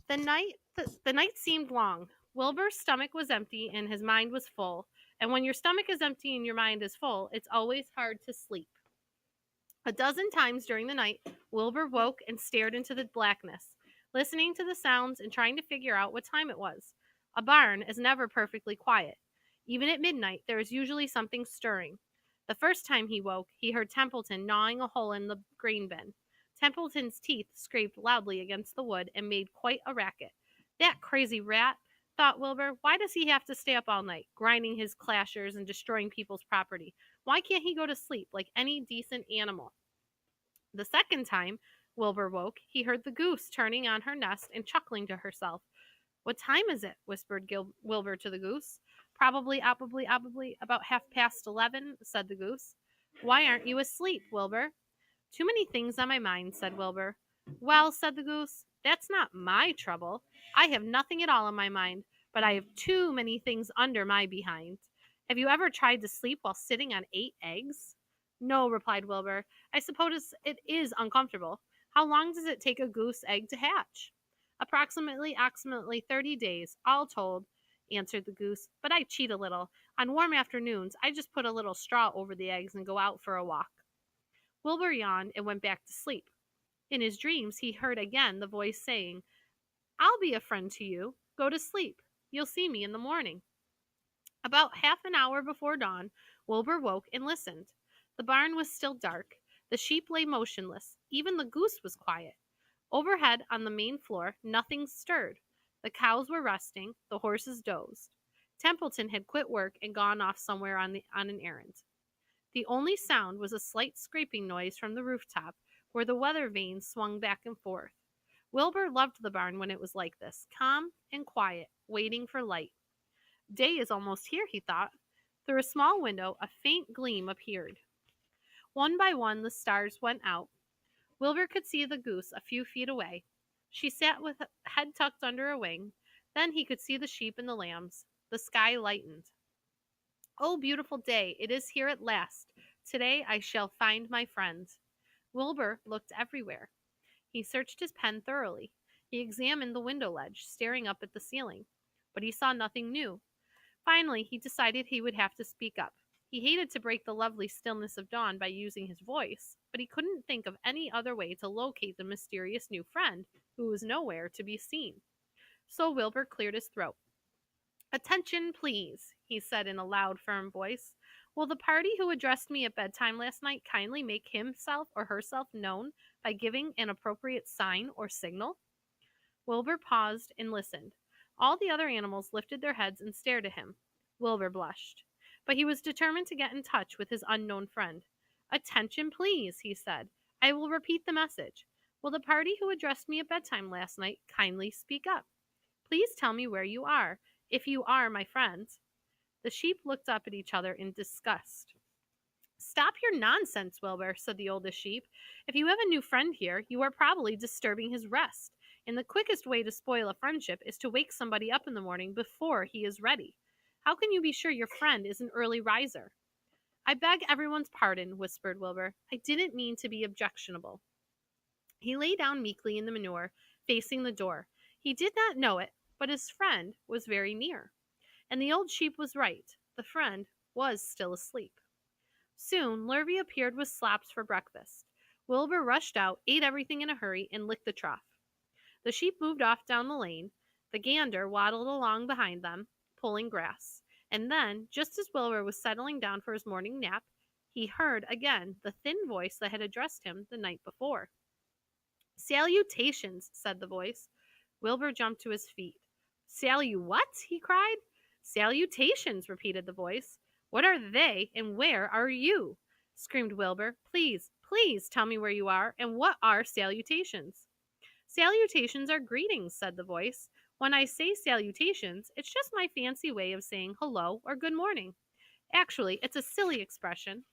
The night seemed long. Wilbur's stomach was empty and his mind was full. And when your stomach is empty and your mind is full, it's always hard to sleep. A dozen times during the night, Wilbur woke and stared into the blackness, listening to the sounds and trying to figure out what time it was. A barn is never perfectly quiet. Even at midnight, there is usually something stirring. The first time he woke, he heard Templeton gnawing a hole in the grain bin. Templeton's teeth scraped loudly against the wood and made quite a racket. That crazy rat, thought Wilbur. Why does he have to stay up all night, grinding his clashers and destroying people's property? Why can't he go to sleep like any decent animal? The second time Wilbur woke, he heard the goose turning on her nest and chuckling to herself. What time is it? Whispered Wilbur to the goose. Probably, about 11:30, said the goose. Why aren't you asleep, Wilbur? Too many things on my mind, said Wilbur. Well, said the goose, that's not my trouble. I have nothing at all on my mind, but I have too many things under my behind. Have you ever tried to sleep while sitting on 8 eggs? No, replied Wilbur. I suppose it is uncomfortable. How long does it take a goose egg to hatch? Approximately 30 days, all told, answered the goose. But I cheat a little. On warm afternoons, I just put a little straw over the eggs and go out for a walk. Wilbur yawned and went back to sleep. In his dreams, he heard again the voice saying, I'll be a friend to you. Go to sleep. You'll see me in the morning. About half an hour before dawn, Wilbur woke and listened. The barn was still dark. The sheep lay motionless. Even the goose was quiet. Overhead on the main floor, nothing stirred. The cows were resting. The horses dozed. Templeton had quit work and gone off somewhere on an errand. The only sound was a slight scraping noise from the rooftop, where the weather vanes swung back and forth. Wilbur loved the barn when it was like this, calm and quiet, waiting for light. Day is almost here, he thought. Through a small window, a faint gleam appeared. One by one, the stars went out. Wilbur could see the goose a few feet away. She sat with head tucked under a wing. Then he could see the sheep and the lambs. The sky lightened. Oh, beautiful day, it is here at last. Today I shall find my friend. Wilbur looked everywhere. He searched his pen thoroughly. He examined the window ledge, staring up at the ceiling. But he saw nothing new. Finally, he decided he would have to speak up. He hated to break the lovely stillness of dawn by using his voice, but he couldn't think of any other way to locate the mysterious new friend who was nowhere to be seen. So Wilbur cleared his throat. Attention, please, he said in a loud, firm voice. Will the party who addressed me at bedtime last night kindly make himself or herself known by giving an appropriate sign or signal? Wilbur paused and listened. All the other animals lifted their heads and stared at him. Wilbur blushed. But he was determined to get in touch with his unknown friend. Attention, please, he said. I will repeat the message. Will the party who addressed me at bedtime last night kindly speak up? Please tell me where you are, if you are my friends. The sheep looked up at each other in disgust. Stop your nonsense, Wilbur, said the oldest sheep. If you have a new friend here, you are probably disturbing his rest. And the quickest way to spoil a friendship is to wake somebody up in the morning before he is ready. How can you be sure your friend is an early riser? I beg everyone's pardon, whispered Wilbur. I didn't mean to be objectionable. He lay down meekly in the manure, facing the door. He did not know it, but his friend was very near. And the old sheep was right. The friend was still asleep. Soon, Lurvy appeared with slops for breakfast. Wilbur rushed out, ate everything in a hurry, and licked the trough. The sheep moved off down the lane. The gander waddled along behind them, pulling grass. And then, just as Wilbur was settling down for his morning nap, he heard again the thin voice that had addressed him the night before. Salutations, said the voice. Wilbur jumped to his feet. What? He cried. Salutations, repeated the voice. What are they, and where are you? Screamed Wilbur. Please tell me where you are, and what are salutations? Salutations are greetings, said the voice. When I say salutations, it's just my fancy way of saying hello or good morning. Actually, it's a silly expression,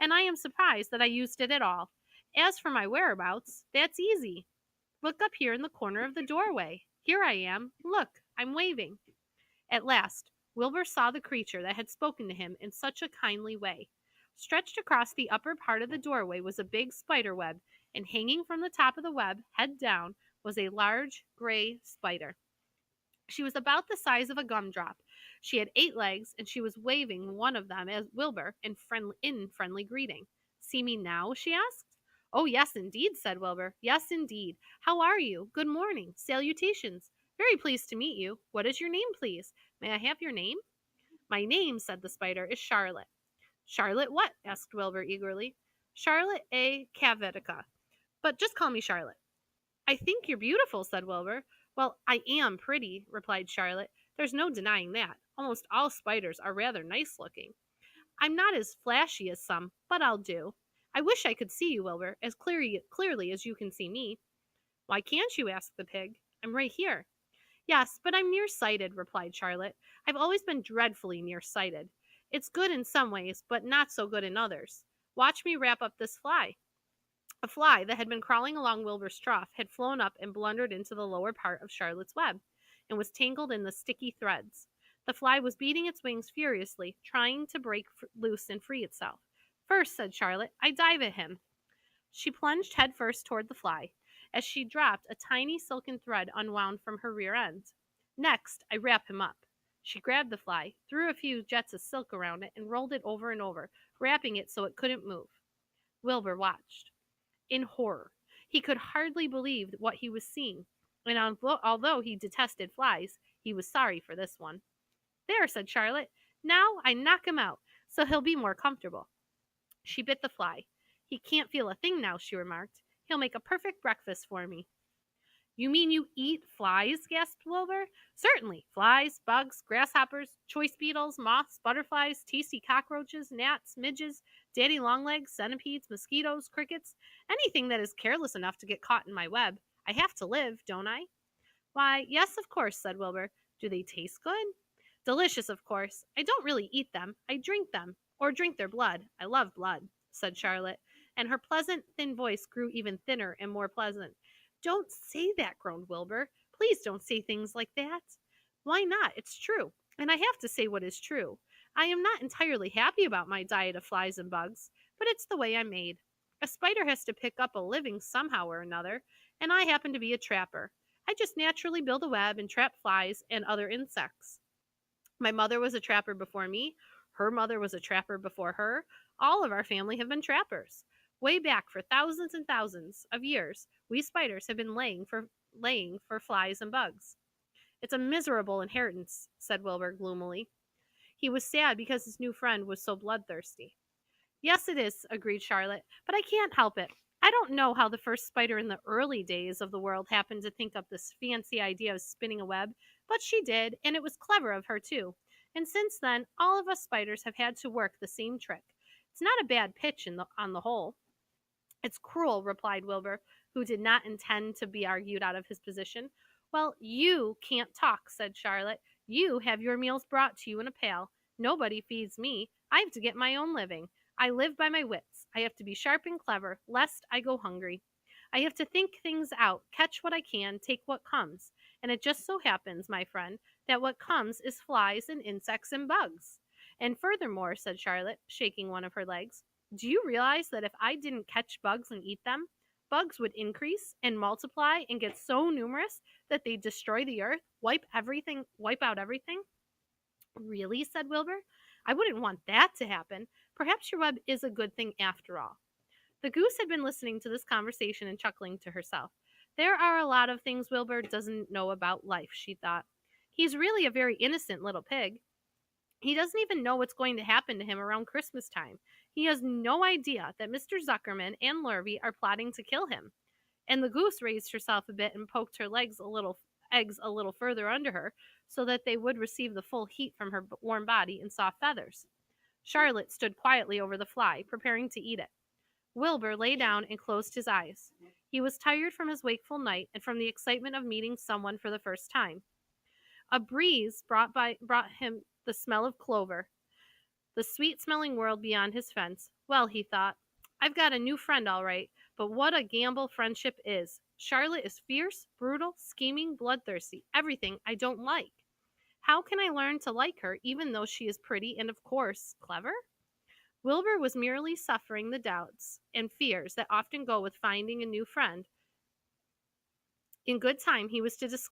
and I am surprised that I used it at all. As for my whereabouts, that's easy. Look up here in the corner of the doorway. Here I am. Look, I'm waving. At last, Wilbur saw the creature that had spoken to him in such a kindly way. Stretched across the upper part of the doorway was a big spider web, and hanging from the top of the web, head down, was a large gray spider. She was about the size of a gumdrop. She had 8 legs, and she was waving one of them at Wilbur in friendly greeting. "See me now?" she asked. "Oh, yes, indeed," said Wilbur. "Yes, indeed. How are you? Good morning. Salutations. Very pleased to meet you. What is your name, please? May I have your name?" "My name," said the spider, "is Charlotte." "Charlotte what?" asked Wilbur eagerly. "Charlotte A. Cavatica. But just call me Charlotte." "I think you're beautiful," said Wilbur. "Well, I am pretty," replied Charlotte. "There's no denying that. Almost all spiders are rather nice looking. I'm not as flashy as some, but I'll do. I wish I could see you, Wilbur, as clearly as you can see me." "Why can't you?" asked the pig. "I'm right here." "Yes, but I'm nearsighted," replied Charlotte. "I've always been dreadfully nearsighted. It's good in some ways, but not so good in others. Watch me wrap up this fly." A fly that had been crawling along Wilbur's trough had flown up and blundered into the lower part of Charlotte's web, and was tangled in the sticky threads. The fly was beating its wings furiously, trying to break loose and free itself. "First," said Charlotte, "I dive at him." She plunged headfirst toward the fly. As she dropped, a tiny silken thread unwound from her rear end. "Next, I wrap him up." She grabbed the fly, threw a few jets of silk around it, and rolled it over and over, wrapping it so it couldn't move. Wilbur watched in horror. He could hardly believe what he was seeing, and although he detested flies, he was sorry for this one. "There," said Charlotte. "Now I knock him out, so he'll be more comfortable." She bit the fly. "He can't feel a thing now," she remarked. "He'll make a perfect breakfast for me." "You mean you eat flies?" gasped Wilbur. "Certainly. Flies, bugs, grasshoppers, choice beetles, moths, butterflies, tasty cockroaches, gnats, midges, daddy longlegs, centipedes, mosquitoes, crickets, anything that is careless enough to get caught in my web. I have to live, don't I?" "Why, yes, of course," said Wilbur. "Do they taste good?" "Delicious, of course. I don't really eat them. I drink them, or drink their blood. I love blood," said Charlotte, and her pleasant, thin voice grew even thinner and more pleasant. "Don't say that," groaned Wilbur. "Please don't say things like that." "Why not? It's true, and I have to say what is true. I am not entirely happy about my diet of flies and bugs, but it's the way I'm made. A spider has to pick up a living somehow or another, and I happen to be a trapper. I just naturally build a web and trap flies and other insects. My mother was a trapper before me. Her mother was a trapper before her. All of our family have been trappers. Way back for thousands and thousands of years, we spiders have been laying for flies and bugs." "It's a miserable inheritance," said Wilbur gloomily. He was sad because his new friend was so bloodthirsty. "Yes, it is," agreed Charlotte, "but I can't help it. I don't know how the first spider in the early days of the world happened to think up this fancy idea of spinning a web, but she did, and it was clever of her, too. And since then, all of us spiders have had to work the same trick. It's not a bad pitch on the whole." "It's cruel," replied Wilbur, who did not intend to be argued out of his position. "Well, you can't talk," said Charlotte. "You have your meals brought to you in a pail. Nobody feeds me. I have to get my own living. I live by my wits. I have to be sharp and clever, lest I go hungry. I have to think things out, catch what I can, take what comes. And it just so happens, my friend, that what comes is flies and insects and bugs. And furthermore," said Charlotte, shaking one of her legs, "do you realize that if I didn't catch bugs and eat them, bugs would increase and multiply and get so numerous that they'd destroy the earth, wipe out everything?" "Really?" said Wilbur. "I wouldn't want that to happen. Perhaps your web is a good thing after all." The goose had been listening to this conversation and chuckling to herself. "There are a lot of things Wilbur doesn't know about life," she thought. "He's really a very innocent little pig. He doesn't even know what's going to happen to him around Christmas time. He has no idea that Mr. Zuckerman and Lurvy are plotting to kill him." And the goose raised herself a bit and poked her eggs a little further under her, so that they would receive the full heat from her warm body and soft feathers. Charlotte stood quietly over the fly, preparing to eat it. Wilbur lay down and closed his eyes. He was tired from his wakeful night and from the excitement of meeting someone for the first time. A breeze brought him the smell of clover, the sweet smelling world beyond his fence. "Well," he thought, "I've got a new friend all right, but what a gamble friendship is. Charlotte is fierce, brutal, scheming, bloodthirsty, everything I don't like. How can I learn to like her even though she is pretty and, of course, clever?" Wilbur was merely suffering the doubts and fears that often go with finding a new friend In good time he was to